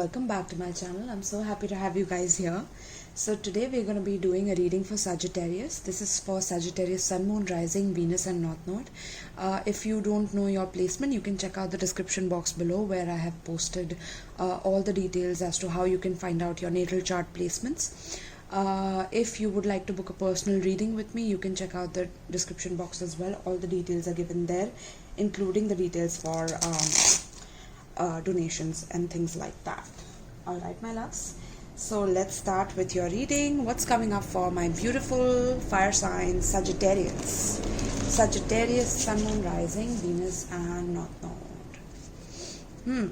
welcome back to my channel. I'm so happy to have you guys here. So today we're going to be doing a reading for Sagittarius. This is for Sagittarius Sun, Moon, Rising, Venus and North Node. If you don't know your placement, you can check out the description box below where I have posted all the details as to how you can find out your natal chart placements. If you would like to book a personal reading with me, you can check out the description box as well. All the details are given there, including the details for donations and things like that. Alright, my loves, so let's start with your reading. What's coming up for my beautiful fire sign Sagittarius? Sagittarius, Sun, Moon, Rising, Venus and North Node.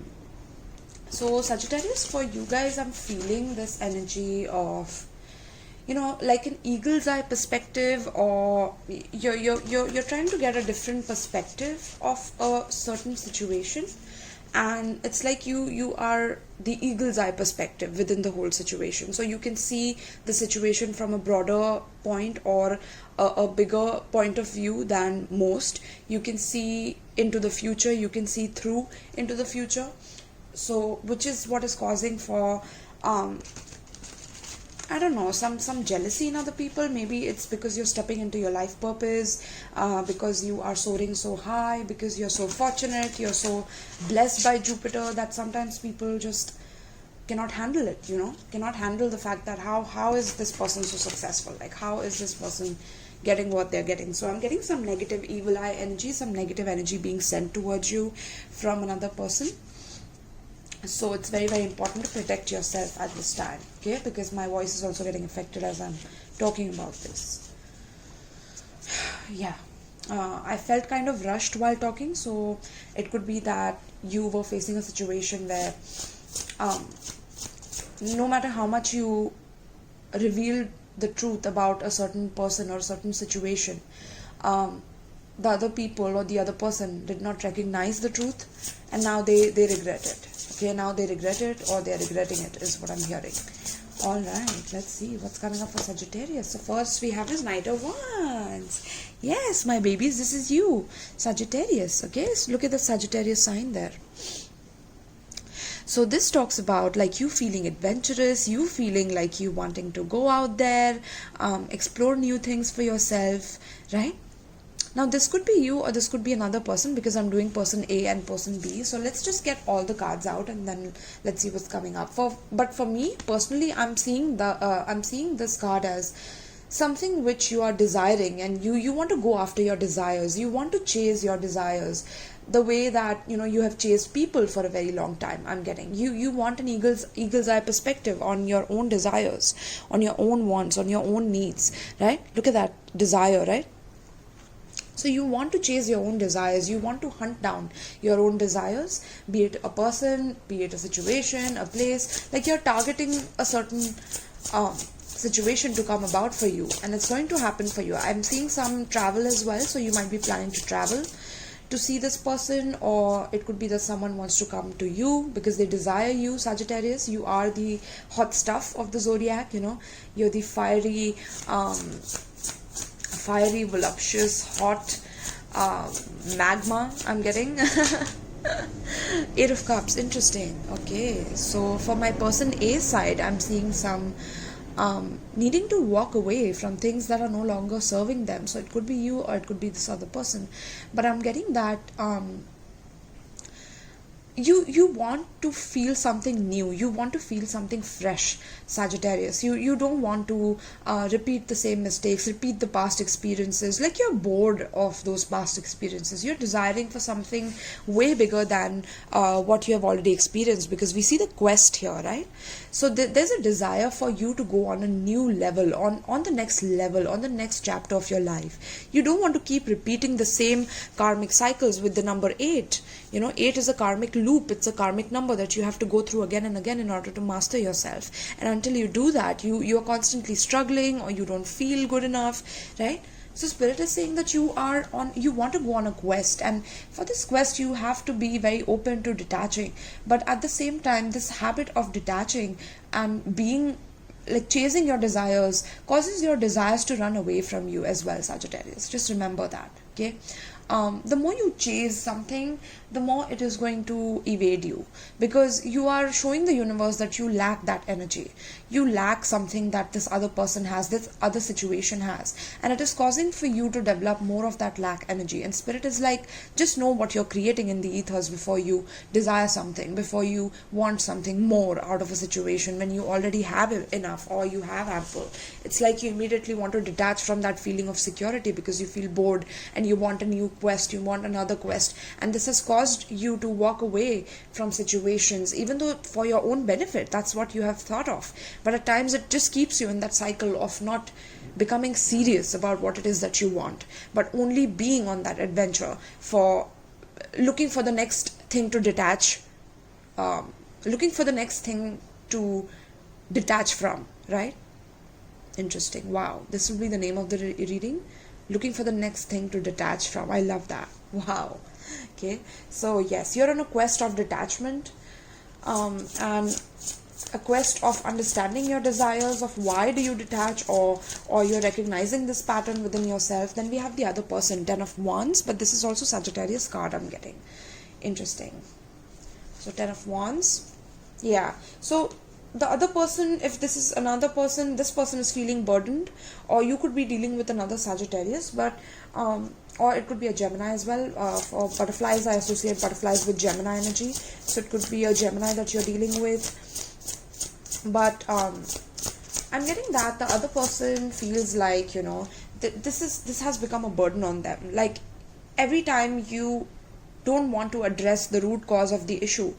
So Sagittarius, for you guys, I'm feeling this energy of, like an eagle's eye perspective, or you're trying to get a different perspective of a certain situation. And it's like you are the eagle's eye perspective within the whole situation. So you can see the situation from a broader point, or a bigger point of view than most. You can see into the future, you can see through into the future. So which is what is causing for I don't know, some jealousy in other people. Maybe it's because you're stepping into your life purpose, because you are soaring so high, because you're so fortunate, you're so blessed by Jupiter, that sometimes people just cannot handle it, cannot handle the fact that how is this person so successful? Like, how is this person getting what they're getting? So I'm getting some negative evil eye energy, some negative energy being sent towards you from another person. So it's very, very important to protect yourself at this time, okay? Because my voice is also getting affected as I'm talking about this. Yeah, I felt kind of rushed while talking, so it could be that you were facing a situation where no matter how much you revealed the truth about a certain person or a certain situation, the other people or the other person did not recognize the truth, and now they regret it. Okay, now they regret it, or they're regretting it, is what I'm hearing. Alright, let's see what's coming up for Sagittarius. So first we have his Knight of Wands. Yes, my babies, this is you, Sagittarius. Okay, so look at the Sagittarius sign there. So this talks about like you feeling adventurous, you feeling like you wanting to go out there, explore new things for yourself, right? Now this could be you, or this could be another person, because I'm doing person A and person B. So let's just get all the cards out and then let's see what's coming up. But for me personally, I'm seeing this card as something which you are desiring, and you want to go after your desires. You want to chase your desires the way that you have chased people for a very long time. I'm getting you want an eagle's eye perspective on your own desires, on your own wants, on your own needs, right? Look at that desire, right? So you want to chase your own desires, you want to hunt down your own desires, be it a person, be it a situation, a place. Like you're targeting a certain situation to come about for you, and it's going to happen for you. I'm seeing some travel as well, so you might be planning to travel to see this person, or it could be that someone wants to come to you because they desire you, Sagittarius. You are the hot stuff of the zodiac, you're the fiery, voluptuous, hot magma, I'm getting. Eight of Cups, interesting. Okay, so for my person A side, I'm seeing some needing to walk away from things that are no longer serving them. So it could be you, or it could be this other person, but I'm getting that you want to feel something new, you want to feel something fresh, Sagittarius. You don't want to repeat the same mistakes, repeat the past experiences. Like you're bored of those past experiences. You're desiring for something way bigger than what you have already experienced, because we see the quest here, right? So there's a desire for you to go on a new level, on the next level, on the next chapter of your life. You don't want to keep repeating the same karmic cycles with the number 8. 8 is a karmic loop. It's a karmic number that you have to go through again and again in order to master yourself. And until you do that, you are constantly struggling, or you don't feel good enough, right? So Spirit is saying that you want to go on a quest, and for this quest you have to be very open to detaching. But at the same time, this habit of detaching and being like chasing your desires causes your desires to run away from you as well, Sagittarius. Just remember that. Okay. The more you chase something, the more it is going to evade you, because you are showing the universe that you lack that energy. You lack something that this other person has, this other situation has, and it is causing for you to develop more of that lack energy. And spirit is like, just know what you're creating in the ethers before you desire something, before you want something more out of a situation when you already have enough or you have ample. It's like you immediately want to detach from that feeling of security because you feel bored and you want a new quest, you want another quest, and this has caused you to walk away from situations, even though for your own benefit, that's what you have thought of. But at times it just keeps you in that cycle of not becoming serious about what it is that you want, but only being on that adventure for looking for the next thing to detach, looking for the next thing to detach from, right? Interesting. Wow, this will be the name of the reading. Looking for the next thing to detach from. I love that. Wow. Okay, so yes, you're on a quest of detachment, and a quest of understanding your desires, of why do you detach, or you're recognizing this pattern within yourself. Then we have the other person, 10 of Wands, but this is also Sagittarius card I'm getting. Interesting. So 10 of Wands. Yeah. So the other person, if this is another person, this person is feeling burdened, or you could be dealing with another Sagittarius, but or it could be a Gemini as well. For butterflies, I associate butterflies with Gemini energy, so it could be a Gemini that you're dealing with. But I'm getting that the other person feels like, this has become a burden on them. Like every time you don't want to address the root cause of the issue,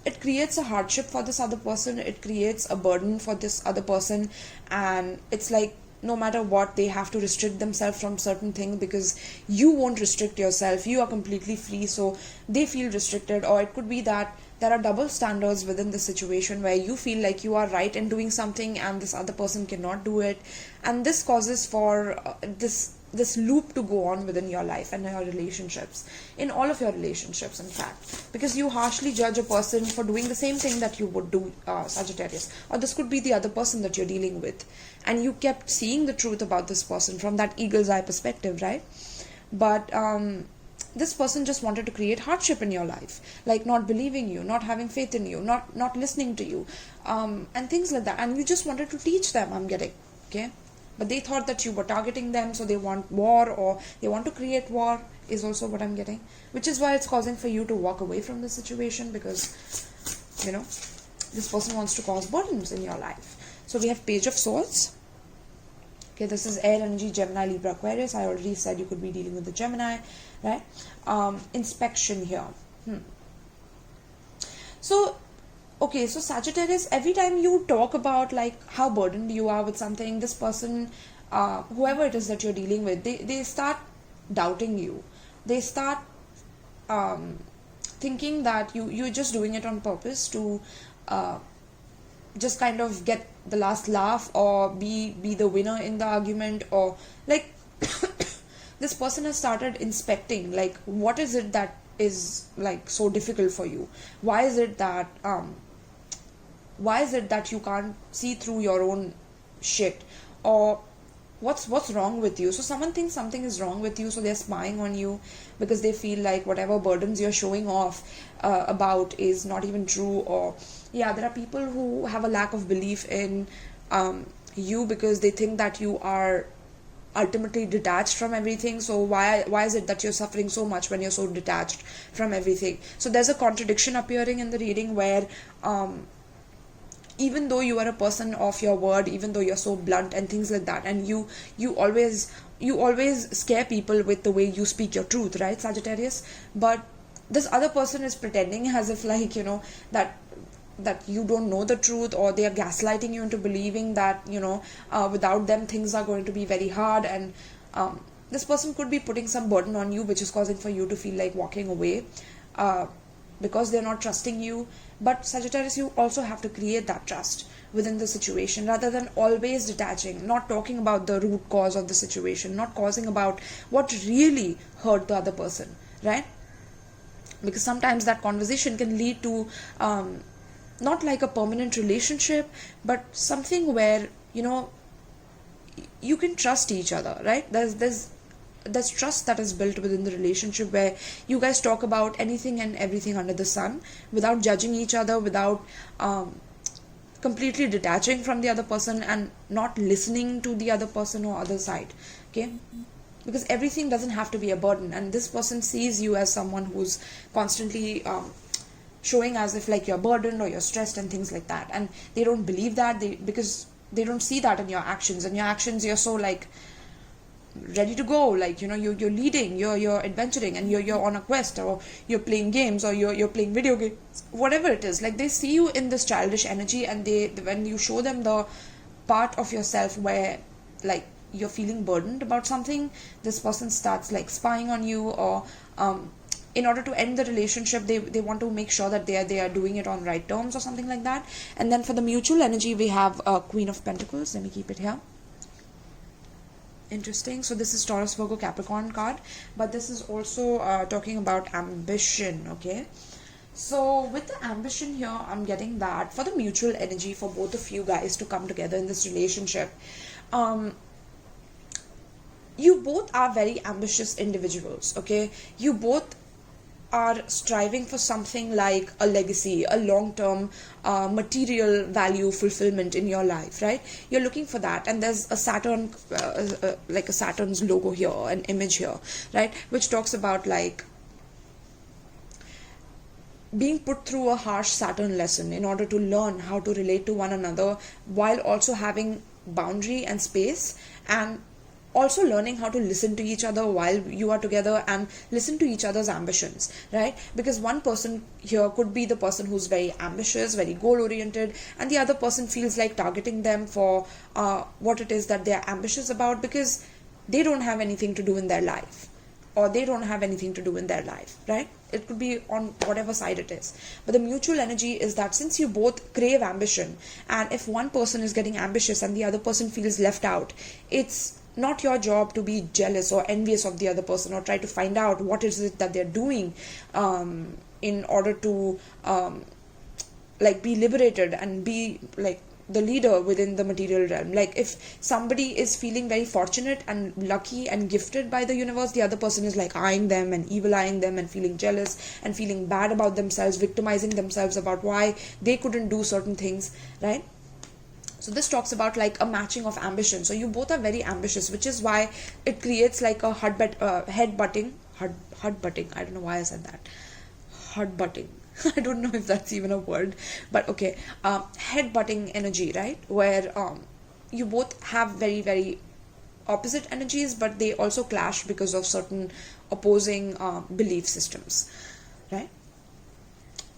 it creates a hardship for this other person, it creates a burden for this other person, and it's like no matter what, they have to restrict themselves from certain things because you won't restrict yourself, you are completely free, so they feel restricted. Or it could be that there are double standards within the situation where you feel like you are right in doing something and this other person cannot do it, and this causes for this loop to go on within your life and your relationships, in all of your relationships in fact, because you harshly judge a person for doing the same thing that you would do, Sagittarius. Or this could be the other person that you're dealing with, and you kept seeing the truth about this person from that eagle's eye perspective, right? But this person just wanted to create hardship in your life, like not believing you, not having faith in you, not listening to you, and things like that, and you just wanted to teach them, I'm getting. Okay, but they thought that you were targeting them, so they want war, or they want to create war, is also what I'm getting, which is why it's causing for you to walk away from the situation, because this person wants to cause burdens in your life. So we have Page of Swords. Okay, this is air energy, Gemini, Libra, Aquarius. I already said you could be dealing with the Gemini, right? Inspection here. So okay, so Sagittarius, every time you talk about like how burdened you are with something, this person, whoever it is that you're dealing with, they start doubting you. They start thinking that you're just doing it on purpose to just kind of get the last laugh, or be the winner in the argument, or like this person has started inspecting, like what is it that is like so difficult for you? Why is it that you can't see through your own shit, or what's wrong with you? So someone thinks something is wrong with you, so they're spying on you because they feel like whatever burdens you're showing off about is not even true. Or there are people who have a lack of belief in you because they think that you are ultimately detached from everything. So why is it that you're suffering so much when you're so detached from everything? So there's a contradiction appearing in the reading where even though you are a person of your word, even though you're so blunt and things like that, and you always scare people with the way you speak your truth, right, Sagittarius? But this other person is pretending as if like that you don't know the truth, or they are gaslighting you into believing that without them things are going to be very hard, and this person could be putting some burden on you, which is causing for you to feel like walking away because they're not trusting you. But Sagittarius, you also have to create that trust within the situation, rather than always detaching, not talking about the root cause of the situation, not causing about what really hurt the other person, right? Because sometimes that conversation can lead to not like a permanent relationship, but something where you can trust each other, right? There's there's trust that is built within the relationship, where you guys talk about anything and everything under the sun without judging each other, without completely detaching from the other person and not listening to the other person or other side. Okay, because everything doesn't have to be a burden, and this person sees you as someone who's constantly showing as if like you're burdened or you're stressed and things like that, and they don't believe that, because they don't see that in your actions. And your actions, you're so like ready to go, like, you know, you're leading, you're adventuring, and you're on a quest, or you're playing games, or you're playing video games, whatever it is. Like, they see you in this childish energy, and they, when you show them the part of yourself where like you're feeling burdened about something, this person starts like spying on you, or in order to end the relationship, they want to make sure that they are doing it on right terms or something like that. And then for the mutual energy, we have Queen of Pentacles. Let me keep it here. Interesting. So this is Taurus, Virgo, Capricorn card, but this is also talking about ambition. Okay, so with the ambition here, I'm getting that for the mutual energy for both of you guys to come together in this relationship, you both are very ambitious individuals. Okay, you both are striving for something like a legacy, a long-term material value fulfillment in your life, right? You're looking for that, and there's a Saturn, like a Saturn's logo here, an image here, right, which talks about like being put through a harsh Saturn lesson in order to learn how to relate to one another, while also having boundary and space, and also learning how to listen to each other while you are together, and listen to each other's ambitions, right? Because one person here could be the person who's very ambitious, very goal oriented, and the other person feels like targeting them for what it is that they are ambitious about, because they don't have anything to do in their life, or they don't have anything to do in their life, right? It could be on whatever side it is. But the mutual energy is that since you both crave ambition, and if one person is getting ambitious and the other person feels left out, it's not your job to be jealous or envious of the other person, or try to find out what is it that they're doing in order to like be liberated and be like the leader within the material realm. Like, if somebody is feeling very fortunate and lucky and gifted by the universe, the other person is like eyeing them and evil eyeing them and feeling jealous and feeling bad about themselves, victimizing themselves about why they couldn't do certain things, right? So this talks about like a matching of ambition. So you both are very ambitious, which is why it creates like a head butting. I don't know why I said that. Head butting. I don't know if that's even a word, but okay. Head butting energy, right? Where you both have very, very opposite energies, but they also clash because of certain opposing belief systems, right?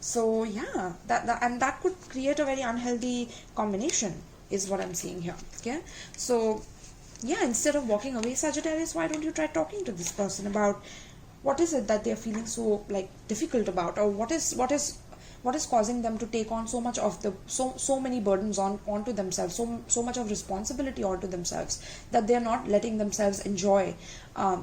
So yeah, that could create a very unhealthy combination, is what I'm seeing here. Okay, so yeah, instead of walking away, Sagittarius, why don't you try talking to this person about what is it that they're feeling so like difficult about, or what is causing them to take on so much of the so many burdens onto themselves, so much of responsibility onto themselves, that they're not letting themselves enjoy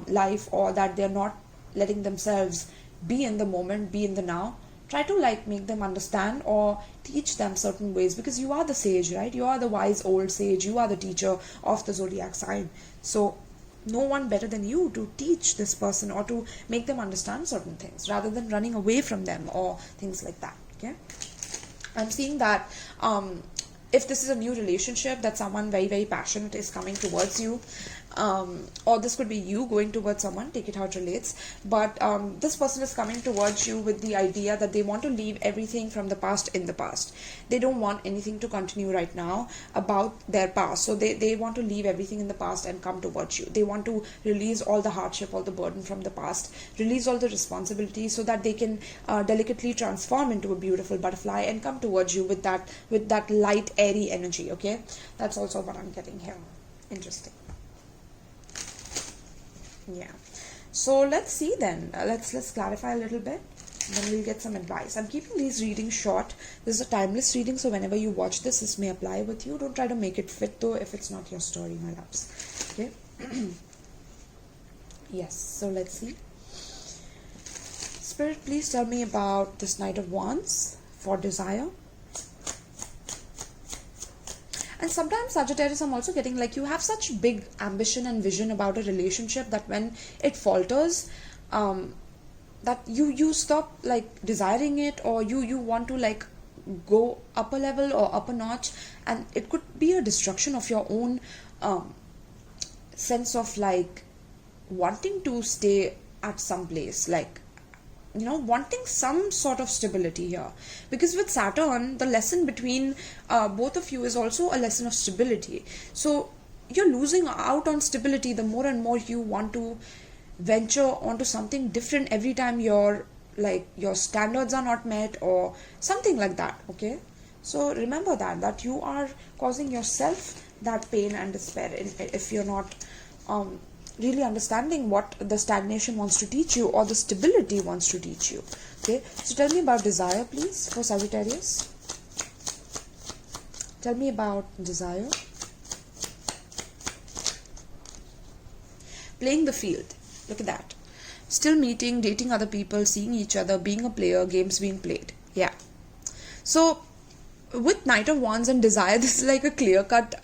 life, or that they're not letting themselves be in the moment, be in the now. Try to like make them understand or teach them certain ways, because you are the sage, right? You are the wise old sage, you are the teacher of the zodiac sign. So no one better than you to teach this person or to make them understand certain things, rather than running away from them or things like that. Okay, I'm seeing that if this is a new relationship, that someone very, very passionate is coming towards you, or this could be you going towards someone, take it how it relates, but this person is coming towards you with the idea that they want to leave everything from the past in the past. They don't want anything to continue right now about their past, so they want to leave everything in the past and come towards you. They want to release all the hardship, all the burden from the past, release all the responsibility, so that they can delicately transform into a beautiful butterfly and come towards you with that light, airy energy. Okay, that's also what I'm getting here. Interesting. Yeah, so let's see then. Let's clarify a little bit, then we'll get some advice. I'm keeping these readings short. This is a timeless reading, so whenever you watch this may apply with you. Don't try to make it fit though if it's not your story, my loves. Okay. Yes, so let's see. Spirit, please tell me about this Knight of Wands for desire. And sometimes Sagittarius, I'm also getting like you have such big ambition and vision about a relationship that when it falters, that you stop like desiring it, or you want to like go up a level or up a notch, and it could be a destruction of your own sense of like wanting to stay at some place, like wanting some sort of stability here. Because with Saturn, the lesson between both of you is also a lesson of stability. So you're losing out on stability the more and more you want to venture onto something different every time your standards are not met or something like that. Okay, so remember that you are causing yourself that pain and despair if you're not really understanding what the stagnation wants to teach you or the stability wants to teach you. Okay, so tell me about desire, please, for Sagittarius. Tell me about desire. Playing the field. Look at that. Still meeting, dating other people, seeing each other, being a player, games being played. Yeah. So with Knight of Wands and desire, this is like a clear-cut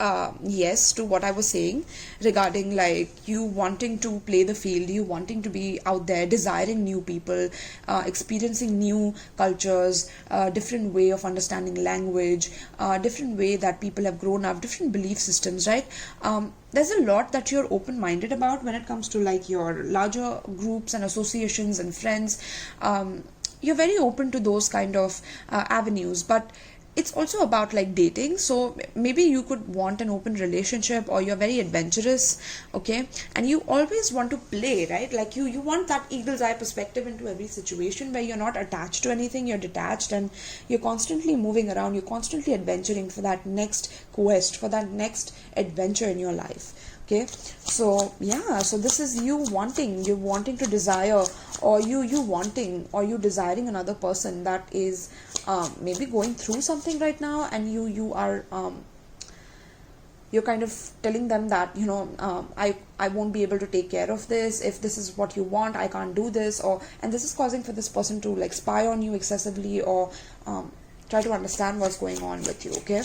yes to what I was saying regarding like you wanting to play the field, you wanting to be out there, desiring new people, experiencing new cultures, different way of understanding language, different way that people have grown up, different belief systems, right? There's a lot that you're open-minded about when it comes to like your larger groups and associations and friends. You're very open to those kind of avenues, but it's also about like dating. So maybe you could want an open relationship, or you're very adventurous, okay, and you always want to play, right? Like you want that eagle's eye perspective into every situation where you're not attached to anything, you're detached, and you're constantly moving around, you're constantly adventuring for that next quest, for that next adventure in your life. Okay, so yeah, so this is you wanting to desire, or you desiring another person that is maybe going through something right now, and you are you're kind of telling them that I won't be able to take care of this. If this is what you want, I can't do this, and this is causing for this person to like spy on you excessively, or try to understand what's going on with you. Okay.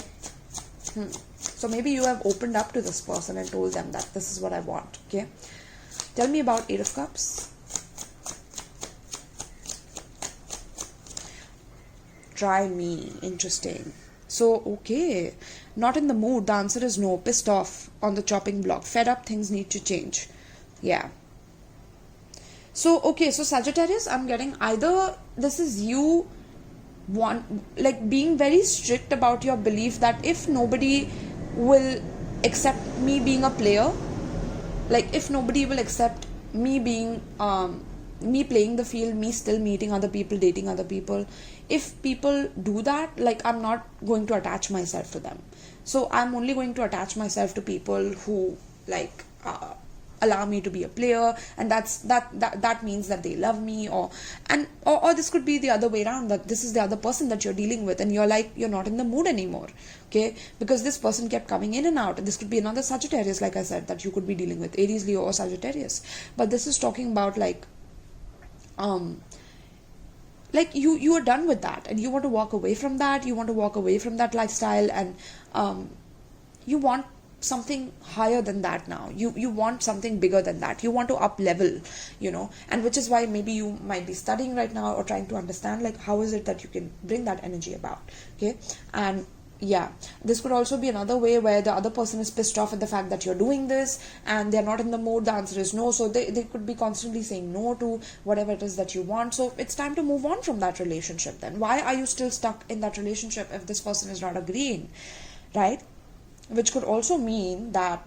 So maybe you have opened up to this person and told them that this is what I want. Okay, tell me about Eight of Cups. Try me. Interesting. So okay, not in the mood. The answer is no. Pissed off, on the chopping block, fed up, things need to change. Yeah. So okay, so Sagittarius, I'm getting either this is you like being very strict about your belief that if nobody will accept me being a player, like if nobody will accept me being me playing the field, me still meeting other people, dating other people, if people do that, like I'm not going to attach myself to them. So I'm only going to attach myself to people who like allow me to be a player, and that means that they love me, or this could be the other way around, that this is the other person that you're dealing with, and you're not in the mood anymore. Okay, because this person kept coming in and out, and this could be another Sagittarius, like I said, that you could be dealing with, Aries, Leo, or Sagittarius. But this is talking about like you are done with that, and you want to walk away from that, lifestyle, and you want something higher than that now. You want something bigger than that. You want to up level, and which is why maybe you might be studying right now, or trying to understand like how is it that you can bring that energy about. Okay, and yeah, this could also be another way where the other person is pissed off at the fact that you're doing this, and they're not in the mood. The answer is no, so they could be constantly saying no to whatever it is that you want. So it's time to move on from that relationship. Then why are you still stuck in that relationship if this person is not agreeing, right? Which could also mean that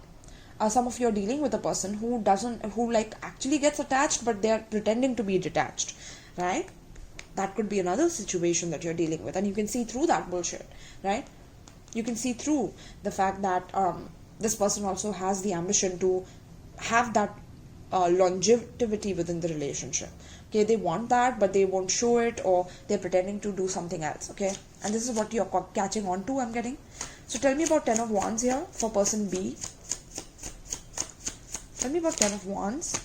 some of you are dealing with a person who actually gets attached, but they're pretending to be detached, right? That could be another situation that you're dealing with, and you can see through that bullshit, right? You can see through the fact that this person also has the ambition to have that longevity within the relationship. Okay, they want that, but they won't show it, or they're pretending to do something else. Okay, and this is what you're catching on to, I'm getting. So tell me about Ten of Wands here for person B. Tell me about Ten of Wands.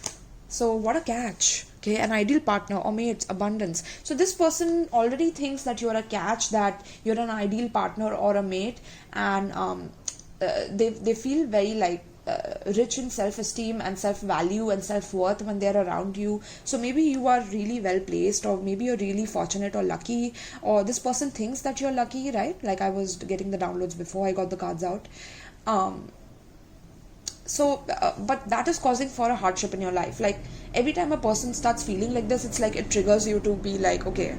So what a catch. Okay, an ideal partner or mate, abundance. So this person already thinks that you're a catch, that you're an ideal partner or a mate, and they feel very like rich in self-esteem and self-value and self-worth when they're around you. So maybe you are really well placed, or maybe you're really fortunate or lucky, or this person thinks that you're lucky, right? Like I was getting the downloads before I got the cards out. um but that is causing for a hardship in your life. Like every time a person starts feeling like this, it's like it triggers you to be like, okay,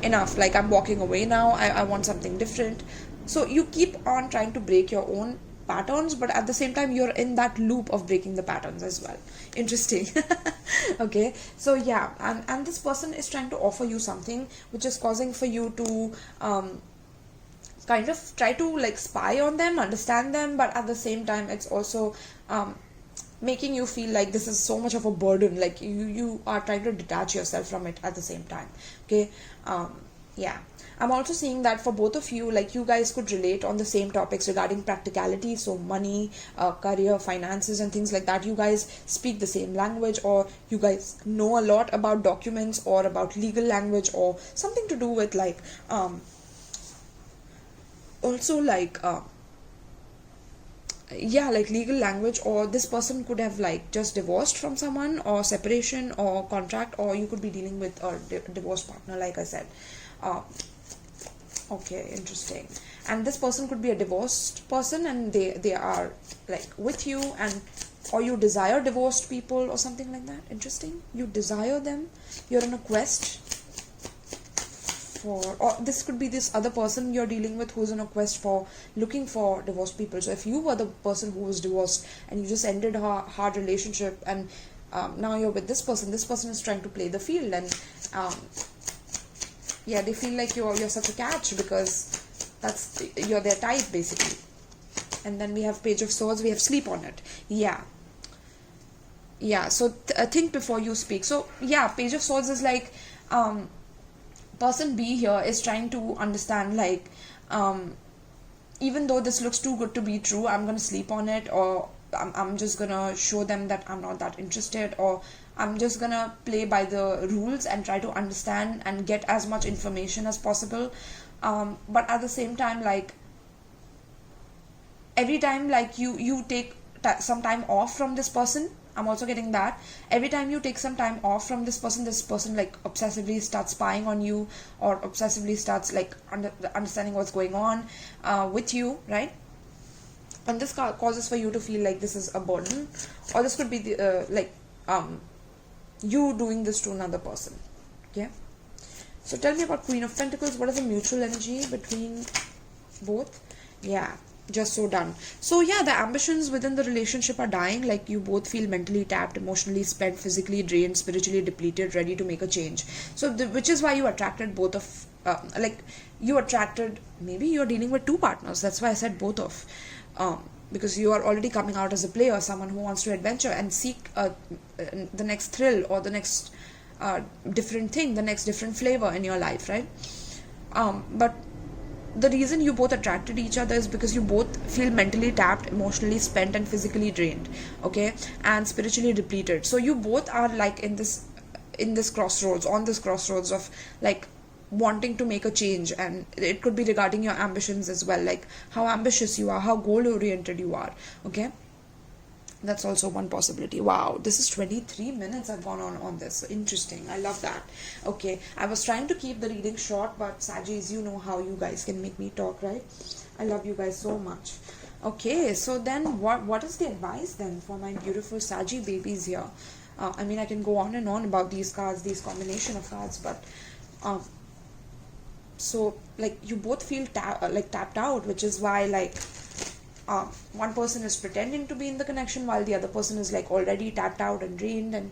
enough, like I'm walking away now, I want something different. So you keep on trying to break your own patterns, but at the same time you're in that loop of breaking the patterns as well. Interesting. Okay, so yeah, and this person is trying to offer you something which is causing for you to kind of try to like spy on them, understand them, but at the same time it's also making you feel like this is so much of a burden, like you are trying to detach yourself from it at the same time. Okay. Yeah, I'm also seeing that for both of you, like you guys could relate on the same topics regarding practicality, so money, career, finances and things like that. You guys speak the same language, or you guys know a lot about documents or about legal language, or something to do with like also like yeah, like legal language. Or this person could have like just divorced from someone, or separation or contract, or you could be dealing with a divorce partner, like I said. uh, okay, interesting. And this person could be a divorced person, and they are like with you, and or you desire divorced people or something like that. Interesting, you desire them, you're on a quest for, or this could be this other person you're dealing with who's on a quest for looking for divorced people. So if you were the person who was divorced and you just ended a hard relationship, and now you're with this person is trying to play the field, and yeah, they feel like you're such a catch because you're their type basically. And then we have Page of Swords, we have sleep on it. Yeah, so think before you speak. So yeah, Page of Swords is like person B here is trying to understand, like even though this looks too good to be true, I'm gonna sleep on it, or I'm just gonna show them that I'm not that interested, or I'm just gonna play by the rules and try to understand and get as much information as possible. But at the same time, like every time like you take some time off from this person, I'm also getting that every time you take some time off from this person like obsessively starts spying on you, or obsessively starts like understanding what's going on with you, right? And this causes for you to feel like this is a burden, or this could be the you doing this to another person. Okay, so tell me about Queen of Pentacles. What is the mutual energy between both? Yeah, just so done. So yeah, the ambitions within the relationship are dying. Like you both feel mentally tapped, emotionally spent, physically drained, spiritually depleted, ready to make a change. So which is why you attracted both of like you attracted, maybe you're dealing with two partners, that's why I said both of, because you are already coming out as a player, someone who wants to adventure and seek the next thrill, or the next different thing, the next different flavor in your life, right? But the reason you both attracted each other is because you both feel mentally tapped, emotionally spent and physically drained, okay, and spiritually depleted. So you both are like in this crossroads, on this crossroads of like wanting to make a change. And it could be regarding your ambitions as well, like how ambitious you are, how goal oriented you are. Okay, that's also one possibility. Wow, this is 23 minutes I've gone on this. Interesting, I love that. Okay, I was trying to keep the reading short, but Sagittarius, you know how you guys can make me talk, right? I love you guys so much. Okay, so then what is the advice then for my beautiful Saggy babies here? I mean, I can go on and on about these cards, these combination of cards, but so like you both feel tapped out, which is why like one person is pretending to be in the connection while the other person is like already tapped out and drained, and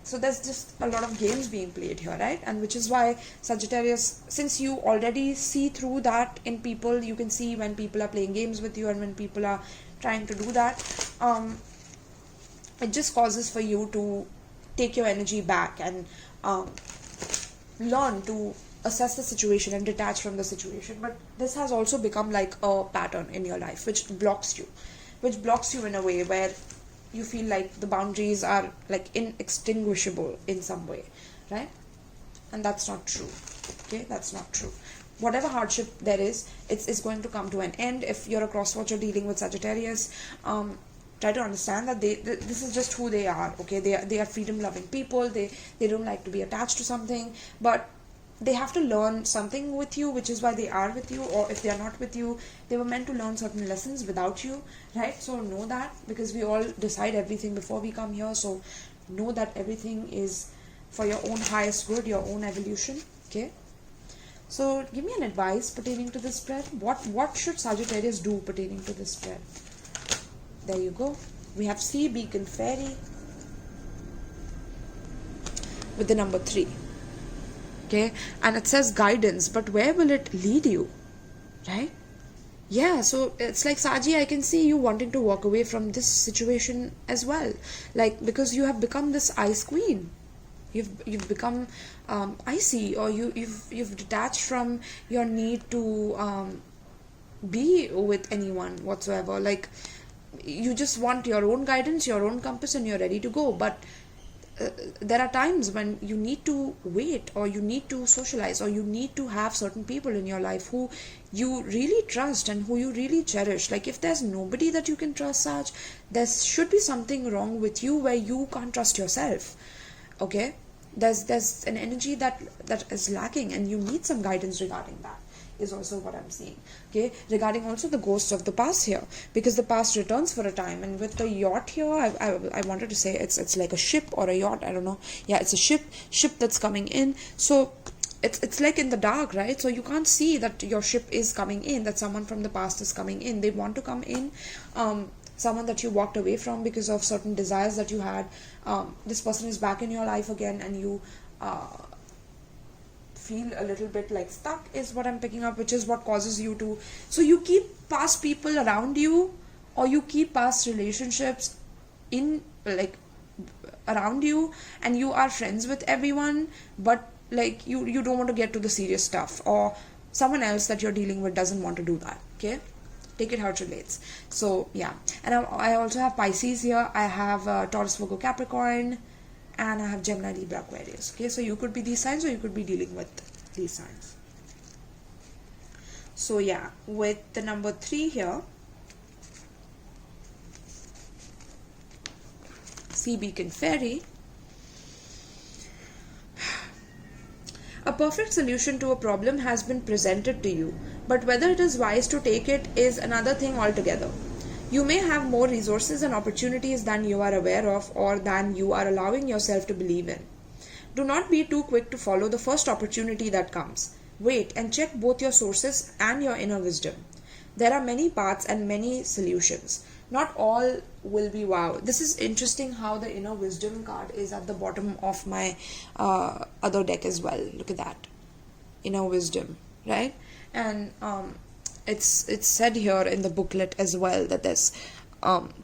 so there's just a lot of games being played here, right? And which is why Sagittarius, since you already see through that in people, you can see when people are playing games with you and when people are trying to do that, it just causes for you to take your energy back and learn to assess the situation and detach from the situation. But this has also become like a pattern in your life which blocks you in a way where you feel like the boundaries are like inextinguishable in some way, right? And that's not true. Okay, that's not true. whatever hardship there is, it's going to come to an end. If you're a cross watcher dealing with Sagittarius, try to understand that this is just who they are. Okay, they are freedom loving people. They don't like to be attached to something, but they have to learn something with you, which is why they are with you. Or if they are not with you, they were meant to learn certain lessons without you, right? So know that, because we all decide everything before we come here. So know that everything is for your own highest good, your own evolution. Okay, so give me an advice pertaining to this spread. What should Sagittarius do pertaining to this spread? There you go. We have Sea Beacon Fairy with the number 3. Okay, and it says guidance, but where will it lead you, right? Yeah, so it's like, Saji, I can see you wanting to walk away from this situation as well, like, because you have become this ice queen. You've become icy, or you've detached from your need to be with anyone whatsoever. Like, you just want your own guidance, your own compass, and you're ready to go. But there are times when you need to wait, or you need to socialize, or you need to have certain people in your life who you really trust and who you really cherish. Like, if there's nobody that you can trust, Saj, there should be something wrong with you where you can't trust yourself. Okay, there's an energy that is lacking, and you need some guidance regarding that, is also what I'm seeing. Okay, regarding also the ghosts of the past here, because the past returns for a time. And with the yacht here, I wanted to say it's like a ship or a yacht, I don't know. Yeah, it's a ship that's coming in. So it's like in the dark, right? So you can't see that your ship is coming in, that someone from the past is coming in. They want to come in. Someone that you walked away from because of certain desires that you had, this person is back in your life again, and you feel a little bit like stuck, is what I'm picking up, which is what causes you to, so you keep past people around you, or you keep past relationships in, like, around you, and you are friends with everyone, but like you don't want to get to the serious stuff, or someone else that you're dealing with doesn't want to do that. Okay, take it how it relates. So yeah, and I also have Pisces here. I have Taurus, Virgo, Capricorn, and I have Gemini, Libra, Aquarius. Okay, so you could be these signs, or you could be dealing with these signs. So yeah, with the number 3 here, Sea Beacon Fairy, a perfect solution to a problem has been presented to you, but whether it is wise to take it is another thing altogether. You may have more resources and opportunities than you are aware of, or than you are allowing yourself to believe in. Do not be too quick to follow the first opportunity that comes. Wait and check both your sources and your inner wisdom. There are many paths and many solutions. Not all will be wow. This is interesting how the inner wisdom card is at the bottom of my other deck as well. Look at that. Inner wisdom, right? And it's said here in the booklet as well that there's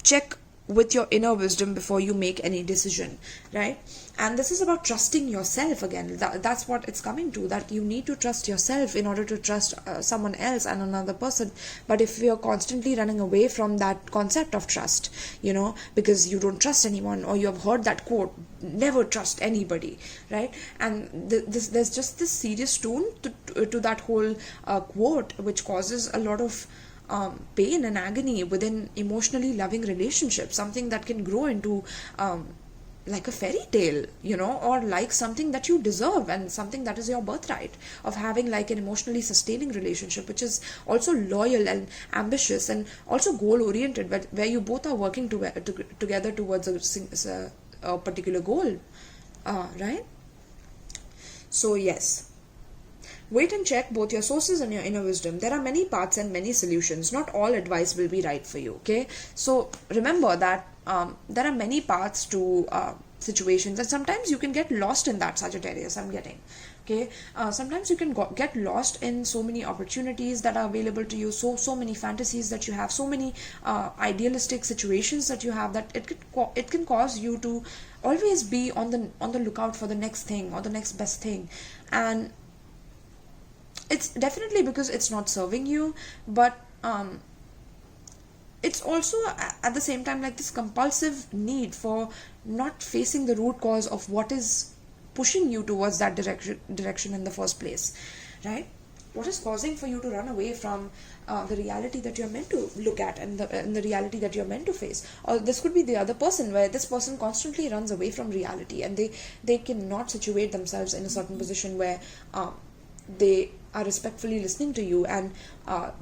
check with your inner wisdom before you make any decision, right? And this is about trusting yourself again. That's what it's coming to, that you need to trust yourself in order to trust someone else and another person. But if we are constantly running away from that concept of trust, because you don't trust anyone, or you have heard that quote, never trust anybody, right? And there's just this serious tone to that whole quote, which causes a lot of pain and agony within emotionally loving relationships, something that can grow into like a fairy tale, or like something that you deserve, and something that is your birthright, of having like an emotionally sustaining relationship, which is also loyal and ambitious and also goal oriented, where you both are working together towards a particular goal, right? So yes, wait and check both your sources and your inner wisdom. There are many paths and many solutions. Not all advice will be right for you, okay? So remember that there are many paths to situations, and sometimes you can get lost in that, Sagittarius, I'm getting. Okay, sometimes you can get lost in so many opportunities that are available to you, so many fantasies that you have, so many idealistic situations that you have, that it can cause you to always be on the lookout for the next thing or the next best thing. And it's definitely because it's not serving you, but it's also at the same time like this compulsive need for not facing the root cause of what is pushing you towards that direction in the first place, right? what is causing for you to run away from the reality that you're meant to look at, and the reality that you're meant to face. Or this could be the other person, where this person constantly runs away from reality, and they cannot situate themselves in a certain position where they are respectfully listening to you and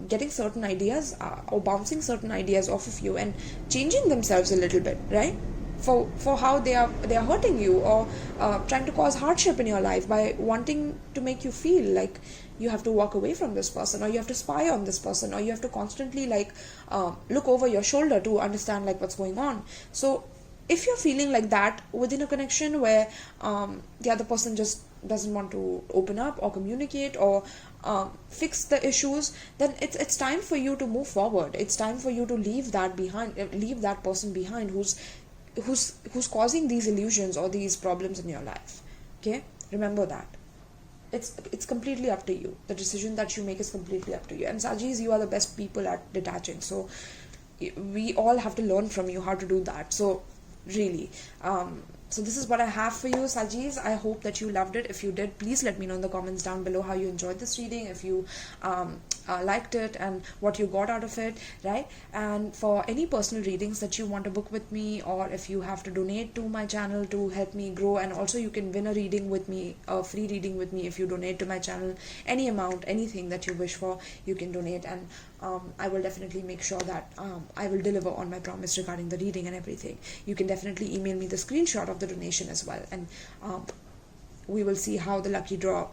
getting certain ideas or bouncing certain ideas off of you and changing themselves a little bit, right? For how they are hurting you, or trying to cause hardship in your life by wanting to make you feel like you have to walk away from this person, or you have to spy on this person, or you have to constantly like look over your shoulder to understand like what's going on. So if you're feeling like that within a connection where the other person just doesn't want to open up or communicate or fix the issues, then it's time for you to move forward. It's time for you to leave that behind, leave that person behind who's causing these illusions or these problems in your life. Okay, remember that. It's completely up to you. The decision that you make is completely up to you. And Sajis, you are the best people at detaching, so we all have to learn from you how to do that. So really, so this is what I have for you, Sajis. I hope that you loved it. If you did, please let me know in the comments down below how you enjoyed this reading, if you liked it and what you got out of it, right? And for any personal readings that you want to book with me, or if you have to donate to my channel to help me grow, and also you can win a reading with me, a free reading with me, if you donate to my channel. Any amount, anything that you wish for, you can donate, and I will definitely make sure that I will deliver on my promise regarding the reading and everything. You can definitely email me the screenshot of the donation as well, and we will see how the lucky draw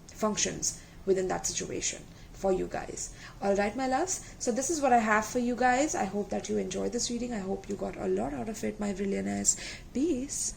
functions within that situation for you guys. All right, my loves, so this is what I have for you guys. I hope that you enjoyed this reading. I hope you got a lot out of it, my brilliantness. Peace.